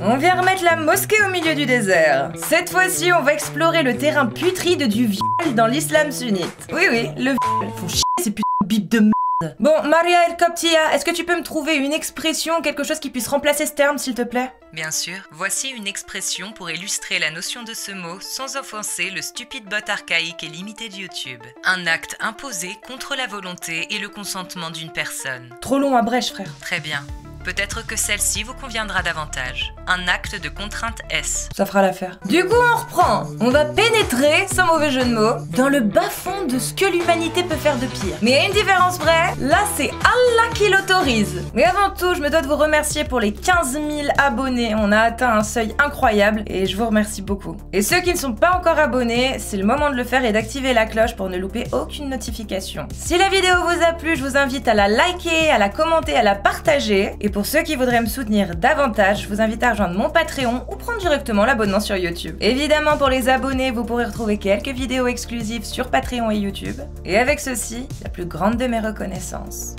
On vient remettre la mosquée au milieu du désert. Cette fois-ci, on va explorer le terrain putride du viol dans l'islam sunnite. Oui, le viol. Faut chier ces putains de bipes de merde. Bon, Maria El Koptia, est-ce que tu peux me trouver une expression, quelque chose qui puisse remplacer ce terme, s'il te plaît? Bien sûr, voici une expression pour illustrer la notion de ce mot sans offenser le stupide bot archaïque et limité de YouTube. Un acte imposé contre la volonté et le consentement d'une personne. Trop long à brèche, frère. Très bien. Peut-être que celle-ci vous conviendra davantage. Un acte de contrainte S. Ça fera l'affaire. Du coup, on reprend. On va pénétrer, sans mauvais jeu de mots, dans le bas-fond de ce que l'humanité peut faire de pire. Mais il y a une différence vraie, là c'est Allah qui l'autorise. Mais avant tout, je me dois de vous remercier pour les 15 000 abonnés. On a atteint un seuil incroyable et je vous remercie beaucoup. Et ceux qui ne sont pas encore abonnés, c'est le moment de le faire et d'activer la cloche pour ne louper aucune notification. Si la vidéo vous a plu, je vous invite à la liker, à la commenter, à la partager. Et pour ceux qui voudraient me soutenir davantage, je vous invite à rejoindre mon Patreon ou prendre directement l'abonnement sur YouTube. Évidemment, pour les abonnés, vous pourrez retrouver quelques vidéos exclusives sur Patreon et YouTube. Et avec ceci, la plus grande de mes reconnaissances.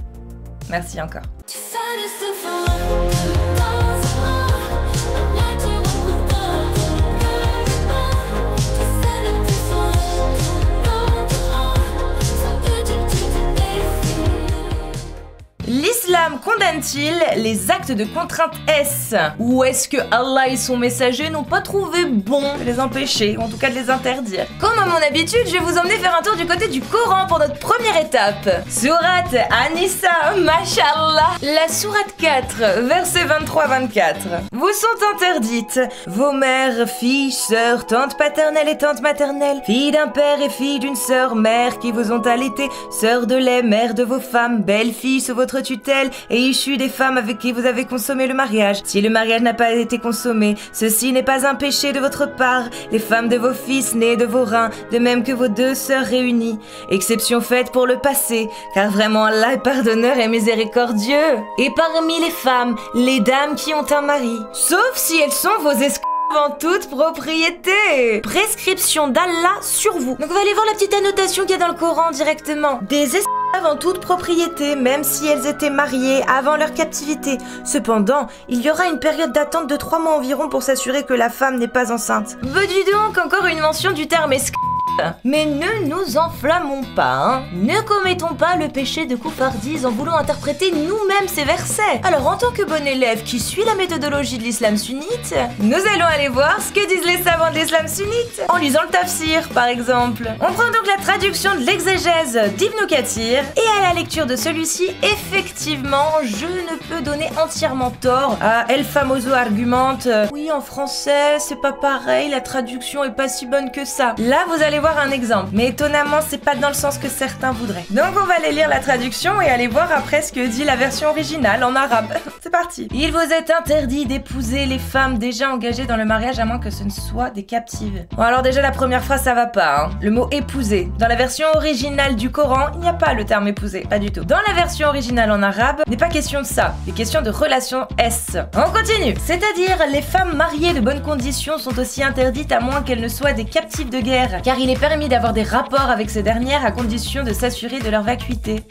Merci encore. L'islam condamne-t-il les actes de contrainte S? Ou est-ce que Allah et son messager n'ont pas trouvé bon de les empêcher, ou en tout cas de les interdire? Comme à mon habitude, je vais vous emmener faire un tour du côté du Coran pour notre première étape. Sourate An-Nisa, Mashallah. La sourate 4, versets 23-24. Vous sont interdites vos mères, filles, sœurs, tantes paternelles et tantes maternelles, filles d'un père et filles d'une sœur, mères qui vous ont allaité, sœurs de lait, mères de vos femmes, belles-filles sous votre tutelle et issues des femmes avec qui vous avez consommé le mariage. Si le mariage n'a pas été consommé, ceci n'est pas un péché de votre part. Les femmes de vos fils nés de vos reins, de même que vos deux sœurs réunies. Exception faite pour le passé, car vraiment Allah est pardonneur et miséricordieux. Et parmi les femmes, les dames qui ont un mari, sauf si elles sont vos esclaves en toute propriété. Prescription d'Allah sur vous. Donc on va aller voir la petite annotation qu'il y a dans le Coran directement. Des esclaves en toute propriété, même si elles étaient mariées avant leur captivité. Cependant, il y aura une période d'attente de 3 mois environ pour s'assurer que la femme n'est pas enceinte. Dis donc, encore une mention du terme esclave. Mais ne nous enflammons pas, hein. Ne commettons pas le péché de couffardise en voulant interpréter nous-mêmes ces versets. Alors, en tant que bon élève qui suit la méthodologie de l'islam sunnite, nous allons aller voir ce que disent les savants de l'islam sunnite, en lisant le tafsir, par exemple. On prend donc la traduction de l'exégèse d'Ibn Kathir, et à la lecture de celui-ci, effectivement, je ne peux donner entièrement tort à El Famoso argumente oui, en français, c'est pas pareil, la traduction est pas si bonne que ça. Là, vous allez voir un exemple, mais étonnamment c'est pas dans le sens que certains voudraient. Donc on va aller lire la traduction et aller voir après ce que dit la version originale en arabe. C'est parti. Il vous est interdit d'épouser les femmes déjà engagées dans le mariage à moins que ce ne soient des captives. Bon alors déjà la première phrase ça va pas, hein. Le mot épouser. Dans la version originale du Coran, il n'y a pas le terme épouser, pas du tout. Dans la version originale en arabe, n'est pas question de ça, il est question de relation S. On continue. C'est-à-dire les femmes mariées de bonnes conditions sont aussi interdites à moins qu'elles ne soient des captives de guerre, car il est permis d'avoir des rapports avec ces dernières à condition de s'assurer de leur vacuité.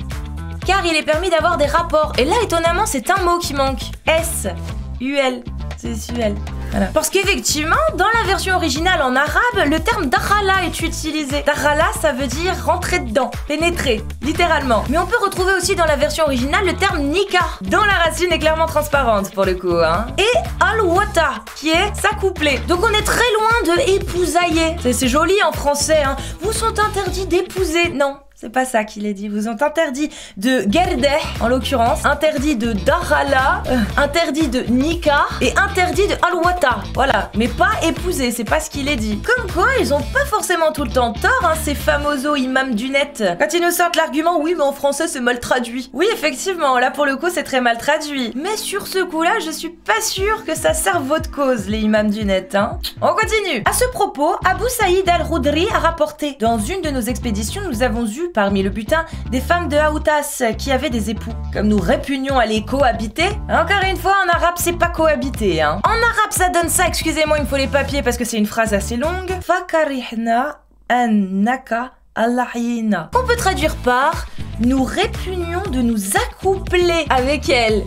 Car il est permis d'avoir des rapports. Et là, étonnamment, c'est un mot qui manque. S-U-L. C'est S-U-L. Voilà. Parce qu'effectivement, dans la version originale en arabe, le terme dakhala est utilisé. Dakhala, ça veut dire rentrer dedans, pénétrer, littéralement. Mais on peut retrouver aussi dans la version originale le terme nikah, dont la racine est clairement transparente pour le coup, hein. Et al-wata, qui est s'accoupler. Donc on est très loin de épousailler. C'est joli en français, hein. Vous sont interdits d'épouser. Non. C'est pas ça qu'il est dit. Vous ont interdit de gerdeh, en l'occurrence, interdit de dakhala, interdit de nikah et interdit de alwata. Voilà, mais pas épouser, c'est pas ce qu'il est dit. Comme quoi, ils ont pas forcément tout le temps tort, hein, ces famosos imams du net. Quand ils nous sortent l'argument, oui, mais en français c'est mal traduit. Oui, effectivement, là pour le coup c'est très mal traduit. Mais sur ce coup-là, je suis pas sûre que ça serve votre cause, les imams du net, hein. On continue. À ce propos, Abu Saïd al-Roudri a rapporté: dans une de nos expéditions, nous avons eu parmi le butin des femmes de Aoutas qui avaient des époux. Comme nous répugnions à les cohabiter, encore une fois en arabe c'est pas cohabiter, hein. En arabe ça donne ça, excusez-moi il me faut les papiers parce que c'est une phrase assez longue. Fakarihna annaka allahina. On peut traduire par nous répugnions de nous accoupler avec elle.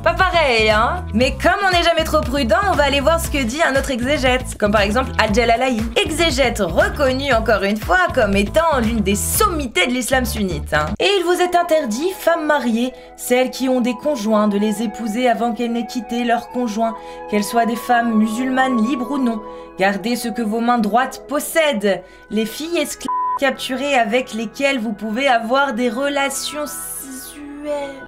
Pas pareil, hein. Mais comme on n'est jamais trop prudent, on va aller voir ce que dit un autre exégète, comme par exemple Al-Jalalayn. Exégète reconnu encore une fois comme étant l'une des sommités de l'islam sunnite. Hein. Et il vous est interdit, femmes mariées, celles qui ont des conjoints, de les épouser avant qu'elles n'aient quitté leur conjoint, qu'elles soient des femmes musulmanes libres ou non. Gardez ce que vos mains droites possèdent. Les filles esclaves capturées avec lesquelles vous pouvez avoir des relations sexuelles.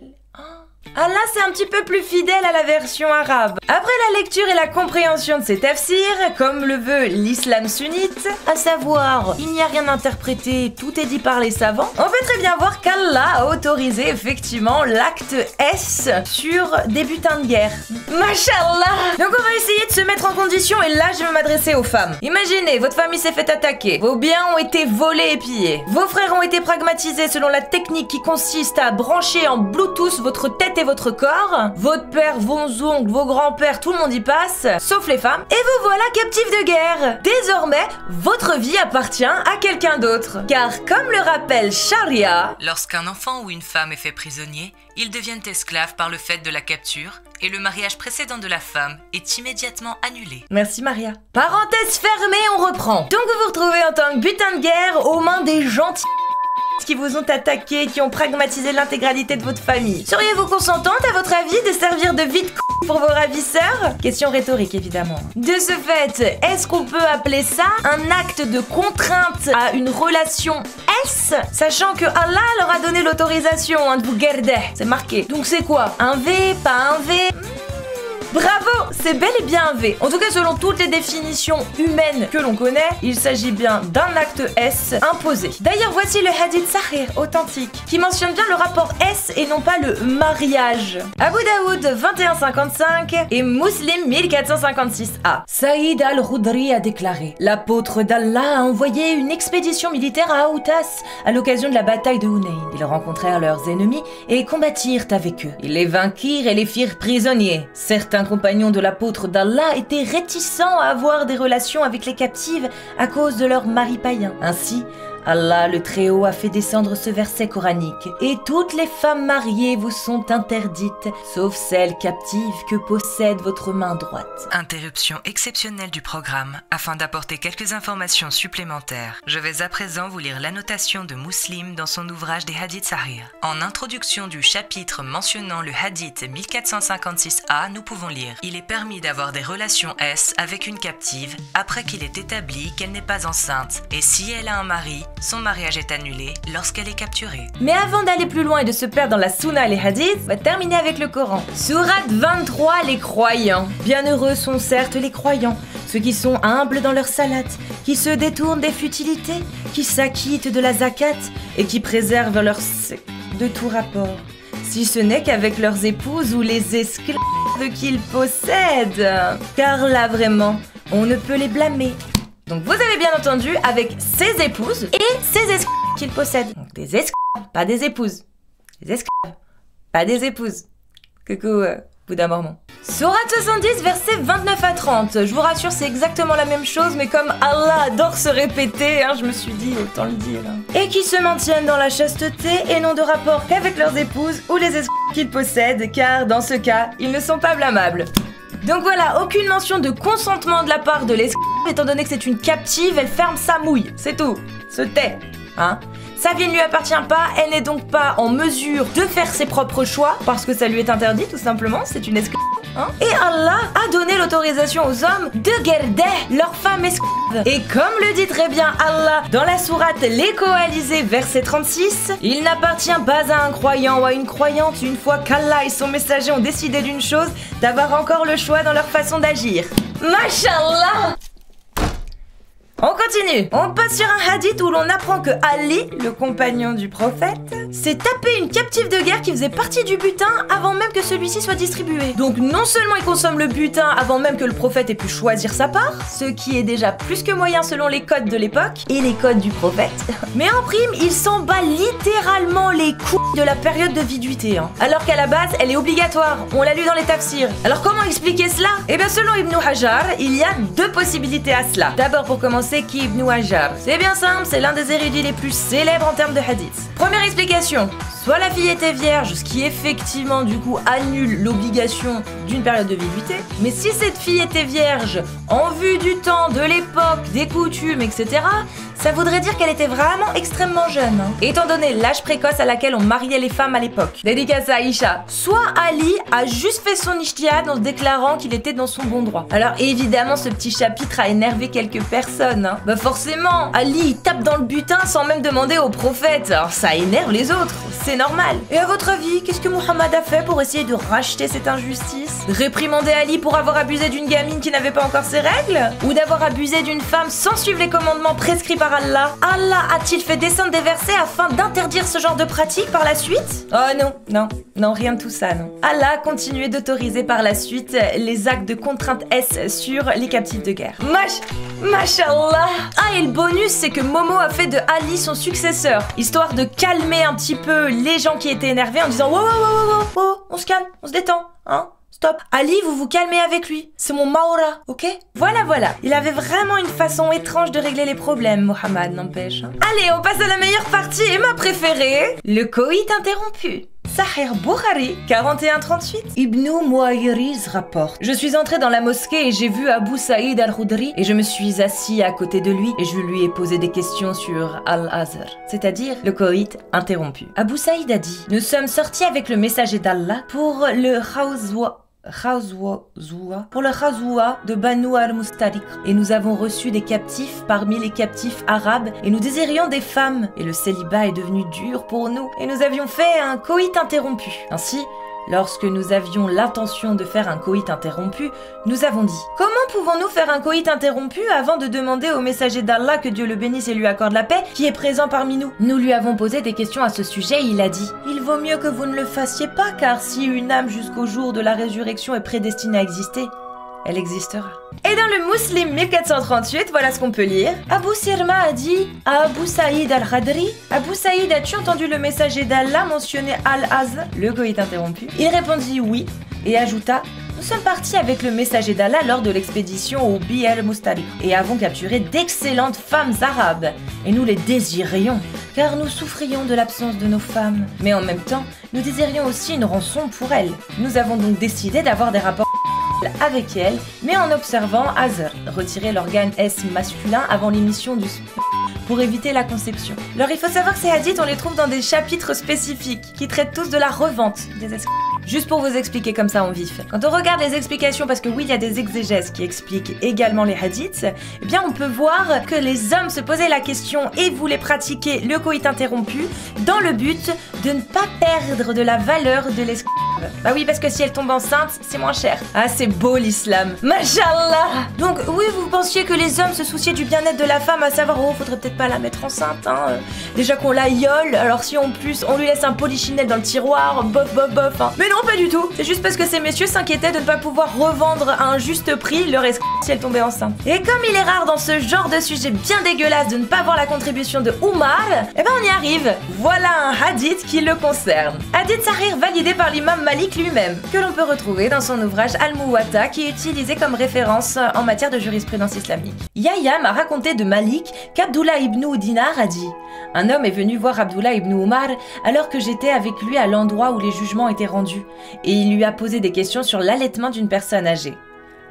Ah là, c'est un petit peu plus fidèle à la version arabe. Après la lecture et la compréhension de ces tafsirs, comme le veut l'islam sunnite, à savoir, il n'y a rien interprété, tout est dit par les savants, on peut très bien voir qu'Allah a autorisé effectivement l'acte S sur des butins de guerre. Mashallah. Donc on va essayer de se mettre en condition, et là je vais m'adresser aux femmes. Imaginez, votre famille s'est fait attaquer, vos biens ont été volés et pillés, vos frères ont été pragmatisés selon la technique qui consiste à brancher en Bluetooth votre tête et votre corps, votre père, vos oncles, vos grands-pères, tout le monde y passe, sauf les femmes, et vous voilà captifs de guerre. Désormais, votre vie appartient à quelqu'un d'autre. Car comme le rappelle Sharia, lorsqu'un enfant ou une femme est fait prisonnier, ils deviennent esclaves par le fait de la capture et le mariage précédent de la femme est immédiatement annulé. Merci Maria. Parenthèse fermée, on reprend. Donc vous vous retrouvez en tant que butin de guerre aux mains des gentils qui vous ont attaqué, qui ont pragmatisé l'intégralité de votre famille. Seriez-vous consentante, à votre avis, de servir de vide pour vos ravisseurs? Question rhétorique, évidemment. De ce fait, est-ce qu'on peut appeler ça un acte de contrainte à une relation S, sachant que Allah leur a donné l'autorisation de vous garder? C'est marqué. Donc c'est quoi? Un V, pas un V? Bravo, c'est bel et bien un V. En tout cas, selon toutes les définitions humaines que l'on connaît, il s'agit bien d'un acte S imposé. D'ailleurs, voici le hadith sahih authentique qui mentionne bien le rapport S et non pas le mariage. Abu Daoud 2155 et Muslim 1456a. Saïd al-Khudri a déclaré: l'apôtre d'Allah a envoyé une expédition militaire à Aoutas à l'occasion de la bataille de Hunayn. Ils rencontrèrent leurs ennemis et combattirent avec eux. Ils les vainquirent et les firent prisonniers. Certains compagnons de l'apôtre d'Allah étaient réticents à avoir des relations avec les captives à cause de leur mari païen. Ainsi, Allah le Très-Haut a fait descendre ce verset coranique. Et toutes les femmes mariées vous sont interdites, sauf celles captives que possède votre main droite. Interruption exceptionnelle du programme afin d'apporter quelques informations supplémentaires. Je vais à présent vous lire l'annotation de Muslim dans son ouvrage des hadiths sahih. En introduction du chapitre mentionnant le hadith 1456a, nous pouvons lire: il est permis d'avoir des relations S avec une captive après qu'il est établi qu'elle n'est pas enceinte, et si elle a un mari, son mariage est annulé lorsqu'elle est capturée. Mais avant d'aller plus loin et de se perdre dans la sunna et les hadiths, on va terminer avec le Coran. Sourate 23, les croyants. Bienheureux sont certes les croyants, ceux qui sont humbles dans leur salat, qui se détournent des futilités, qui s'acquittent de la zakat et qui préservent leur de tout rapport, si ce n'est qu'avec leurs épouses ou les esclaves qu'ils possèdent. Car là vraiment, on ne peut les blâmer. Donc vous avez bien entendu, avec ses épouses et ses esclaves qu'il possède. Donc des esclaves, pas des épouses. Des esclaves, pas des épouses. Coucou, Bouddha Mormon. Sourate 70, versets 29 à 30. Je vous rassure, c'est exactement la même chose, mais comme Allah adore se répéter, je me suis dit, autant le dire. Et qui se maintiennent dans la chasteté et n'ont de rapport qu'avec leurs épouses ou les esclaves qu'ils possèdent, car dans ce cas, ils ne sont pas blâmables. Donc voilà, aucune mention de consentement de la part de l'esclave, étant donné que c'est une captive, elle ferme sa mouille, c'est tout, se tait, Sa vie ne lui appartient pas, elle n'est donc pas en mesure de faire ses propres choix, parce que ça lui est interdit tout simplement, c'est une esclave, Et Allah a donné l'autorisation aux hommes de garder leurs femmes esclaves. Et comme le dit très bien Allah dans la sourate Les Coalisés, verset 36, il n'appartient pas à un croyant ou à une croyante, une fois qu'Allah et son messager ont décidé d'une chose, d'avoir encore le choix dans leur façon d'agir. Mashallah! On continue. On passe sur un hadith où l'on apprend que Ali, le compagnon du prophète, s'est tapé une captive de guerre qui faisait partie du butin avant même que celui-ci soit distribué. Donc non seulement il consomme le butin avant même que le prophète ait pu choisir sa part, ce qui est déjà plus que moyen selon les codes de l'époque et les codes du prophète, mais en prime, il s'en bat littéralement les couilles de la période de viduité, alors qu'à la base, elle est obligatoire. On l'a lu dans les tafsirs. Alors comment expliquer cela? Eh bien selon Ibn Hajar, il y a deux possibilités à cela. D'abord pour commencer, c'est qui Ibn Hajar? C'est bien simple, c'est l'un des érudits les plus célèbres en termes de hadith. Première explication, soit la fille était vierge, ce qui effectivement du coup annule l'obligation d'une période de viduité, mais si cette fille était vierge en vue du temps, de l'époque, des coutumes, etc., ça voudrait dire qu'elle était vraiment extrêmement jeune, hein. Étant donné l'âge précoce à laquelle on mariait les femmes à l'époque. Dédicace à Aïcha. Soit Ali a juste fait son ijtihad en se déclarant qu'il était dans son bon droit. Alors évidemment, ce petit chapitre a énervé quelques personnes, hein. Bah forcément, Ali il tape dans le butin sans même demander au prophète. Alors ça énerve les autres, c'est normal. Et à votre avis, qu'est-ce que Muhammad a fait pour essayer de racheter cette injustice? Réprimander Ali pour avoir abusé d'une gamine qui n'avait pas encore ses règles? Ou d'avoir abusé d'une femme sans suivre les commandements prescrits par Allah? Allah a-t-il fait descendre des versets afin d'interdire ce genre de pratique par la suite? Oh non, rien de tout ça, non. Allah a continué d'autoriser par la suite les actes de contrainte S sur les captifs de guerre. Mashallah. Ah, et le bonus, c'est que Momo a fait de Ali son successeur, histoire de calmer un petit peu les gens qui étaient énervés en disant wow, on se calme, on se détend, hein? Stop. Ali, vous vous calmez avec lui. C'est mon Maora, ok? Voilà. Il avait vraiment une façon étrange de régler les problèmes, Mohamed, n'empêche. Allez, on passe à la meilleure partie et ma préférée, le coït interrompu. Sahih Bukhari 41-38. Ibn Muayriz rapporte: je suis entré dans la mosquée et j'ai vu Abu Saïd al-Khudri et je me suis assis à côté de lui et je lui ai posé des questions sur Al-Azr, c'est-à-dire le coït interrompu. Abu Saïd a dit: nous sommes sortis avec le messager d'Allah pour le Khazwa de Banu al-Mustariq et nous avons reçu des captifs parmi les captifs arabes et nous désirions des femmes et le célibat est devenu dur pour nous et nous avions fait un coït interrompu. Ainsi, lorsque nous avions l'intention de faire un coït interrompu, nous avons dit: comment pouvons-nous faire un coït interrompu avant de demander au messager d'Allah, que Dieu le bénisse et lui accorde la paix, qui est présent parmi nous? Nous lui avons posé des questions à ce sujet et il a dit: il vaut mieux que vous ne le fassiez pas, car si une âme jusqu'au jour de la résurrection est prédestinée à exister, elle existera. Et dans le Muslim 1438, voilà ce qu'on peut lire. Abu Sirma a dit à Abu Saïd al-Khudri: Abu Saïd, as-tu entendu le messager d'Allah mentionner Al-Azr, le coït interrompu? Il répondit oui et ajouta: nous sommes partis avec le messager d'Allah lors de l'expédition au Bir al-Mustariq et avons capturé d'excellentes femmes arabes et nous les désirions car nous souffrions de l'absence de nos femmes, mais en même temps nous désirions aussi une rançon pour elles. Nous avons donc décidé d'avoir des rapports avec elle, mais en observant Azr, retirer l'organe S masculin avant l'émission du pour éviter la conception. Alors il faut savoir que ces hadiths, on les trouve dans des chapitres spécifiques qui traitent tous de la revente des esclaves. Juste pour vous expliquer comme ça en vif. Quand on regarde les explications, parce que oui, il y a des exégèses qui expliquent également les hadiths, eh bien on peut voir que les hommes se posaient la question et voulaient pratiquer le coït interrompu dans le but de ne pas perdre de la valeur de l'esclave. Bah oui, parce que si elle tombe enceinte, c'est moins cher. Ah, c'est beau l'islam. Mashallah. Donc oui, vous pensiez que les hommes se souciaient du bien-être de la femme, à savoir, oh, faudrait peut-être pas la mettre enceinte, hein. Déjà qu'on la iole, alors si en plus on lui laisse un polichinelle dans le tiroir, bof, hein. Mais non, pas du tout. C'est juste parce que ces messieurs s'inquiétaient de ne pas pouvoir revendre à un juste prix leur esclave si elle tombait enceinte. Et comme il est rare dans ce genre de sujet bien dégueulasse de ne pas voir la contribution de Oumar, eh ben on y arrive. Voilà un hadith qui le concerne. Hadith Sahih validé par l'imam Malik lui-même, que l'on peut retrouver dans son ouvrage Al-Muwatta, qui est utilisé comme référence en matière de jurisprudence islamique. Yahya m'a raconté de Malik qu'Abdullah ibn Dinar a dit: un homme est venu voir Abdullah ibn Umar alors que j'étais avec lui à l'endroit où les jugements étaient rendus, et il lui a posé des questions sur l'allaitement d'une personne âgée.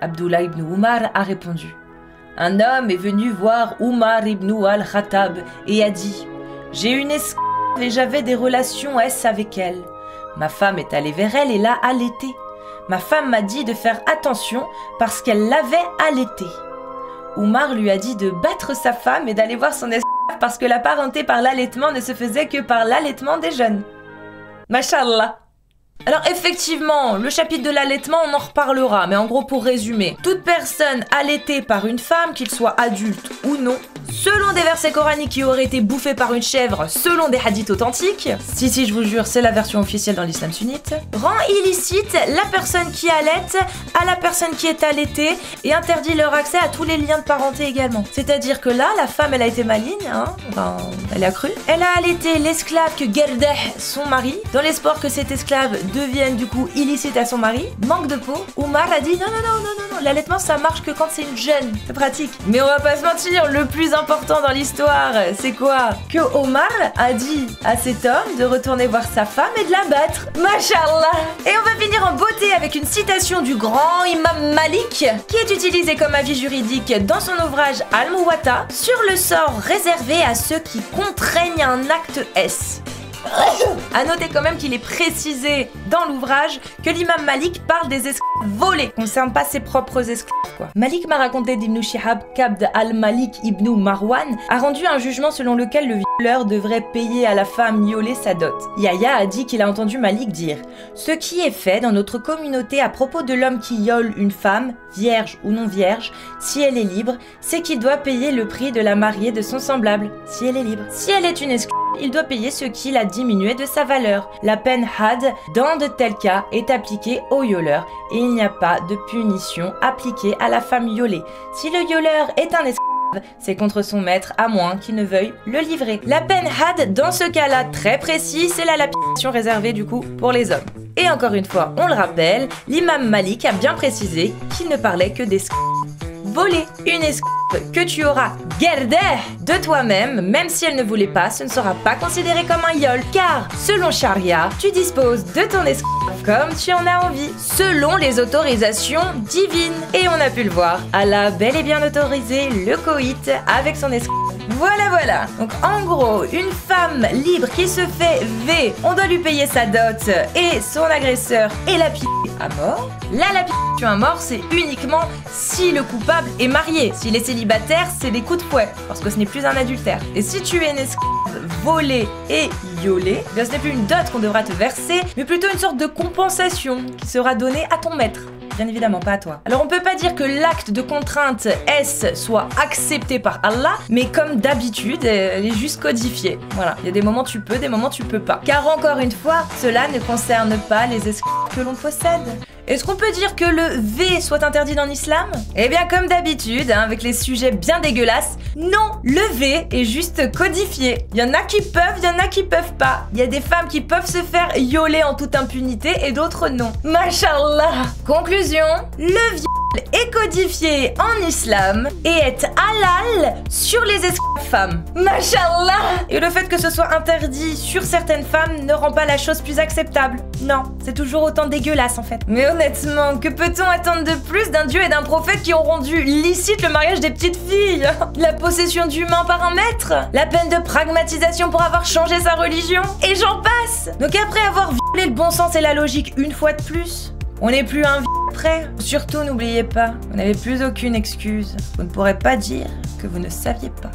Abdullah ibn Umar a répondu: un homme est venu voir Umar ibn al-Khattab et a dit: j'ai une esclave et j'avais des relations S avec elle. Ma femme est allée vers elle et l'a allaitée. Ma femme m'a dit de faire attention parce qu'elle l'avait allaitée. Umar lui a dit de battre sa femme et d'aller voir son esclave parce que la parenté par l'allaitement ne se faisait que par l'allaitement des jeunes. Mashallah. Alors effectivement, le chapitre de l'allaitement, on en reparlera, mais en gros pour résumer, toute personne allaitée par une femme, qu'il soit adulte ou non, selon des versets coraniques qui auraient été bouffés par une chèvre, selon des hadiths authentiques, si je vous jure, c'est la version officielle dans l'islam sunnite, rend illicite la personne qui allaite à la personne qui est allaitée et interdit leur accès à tous les liens de parenté également. C'est-à-dire que là, la femme, elle a été maligne, hein, enfin, elle a cru. Elle a allaité l'esclave que Gerdah, son mari, dans l'espoir que cet esclave devienne du coup illicite à son mari. Manque de peau. Umar a dit non, l'allaitement ça marche que quand c'est une jeune. C'est pratique. Mais on va pas se mentir, le plus important dans l'histoire, c'est quoi? Que Omar a dit à cet homme de retourner voir sa femme et de la battre. Mashallah. Et on va finir en beauté avec une citation du grand imam Malik, qui est utilisée comme avis juridique dans son ouvrage Al-Muwatta sur le sort réservé à ceux qui contraignent un acte S. A noter quand même qu'il est précisé dans l'ouvrage que l'imam Malik parle des esclaves volés, concerne pas ses propres esclaves quoi. Malik m'a raconté d'Ibn Shihab qu'Abd al-Malik ibn Marwan a rendu un jugement selon lequel le violeur devrait payer à la femme violée sa dot. Yahya a dit qu'il a entendu Malik dire « Ce qui est fait dans notre communauté à propos de l'homme qui viole une femme, vierge ou non vierge, si elle est libre, c'est qu'il doit payer le prix de la mariée de son semblable, si elle est libre. Si elle est une esclave, il doit payer ce qui l'a diminué de sa valeur. La peine had, dans de tels cas, est appliquée au violeur et il n'y a pas de punition appliquée à la femme violée. Si le violeur est un esclave, c'est contre son maître à moins qu'il ne veuille le livrer. La peine had, dans ce cas-là très précis, c'est la lapidation réservée du coup pour les hommes. Et encore une fois, on le rappelle, l'imam Malik a bien précisé qu'il ne parlait que d'esclaves. Voler une esclave que tu auras gardée de toi-même, même si elle ne voulait pas, ce ne sera pas considéré comme un viol, car selon Charia, tu disposes de ton esclave comme tu en as envie, selon les autorisations divines. Et on a pu le voir, Allah a bel et bien autorisé le coït avec son esclave. Voilà. Donc en gros, une femme libre qui se fait V, on doit lui payer sa dot et son agresseur est lapidé à mort. La lapidation à mort, c'est uniquement si le coupable est marié. S'il est célibataire, c'est des coups de fouet, parce que ce n'est plus un adultère. Et si tu es une esclave volée et violée, bien ce n'est plus une dot qu'on devra te verser, mais plutôt une sorte de compensation qui sera donnée à ton maître. Bien évidemment, pas à toi. Alors on peut pas dire que l'acte de contrainte S soit accepté par Allah, mais comme d'habitude, elle est juste codifiée. Voilà, il y a des moments tu peux, des moments tu peux pas. Car encore une fois, cela ne concerne pas les esclaves que l'on possède. Est-ce qu'on peut dire que le V soit interdit dans l'islam? Eh bien comme d'habitude, avec les sujets bien dégueulasses, non, le V est juste codifié. Il y en a qui peuvent, il y en a qui peuvent pas. Il y a des femmes qui peuvent se faire violer en toute impunité et d'autres non. Mashallah. Conclusion, le viol est codifié en islam et est halal sur les esclaves femmes. Mashallah. Et le fait que ce soit interdit sur certaines femmes ne rend pas la chose plus acceptable. Non, c'est toujours autant dégueulasse en fait. Mais honnêtement, que peut-on attendre de plus d'un dieu et d'un prophète qui ont rendu licite le mariage des petites filles? La possession d'humains par un maître? La peine de pragmatisation pour avoir changé sa religion? Et j'en passe. Donc après avoir violé le bon sens et la logique une fois de plus, on n'est plus un frère. Surtout n'oubliez pas, vous n'avez plus aucune excuse. Vous ne pourrez pas dire que vous ne saviez pas.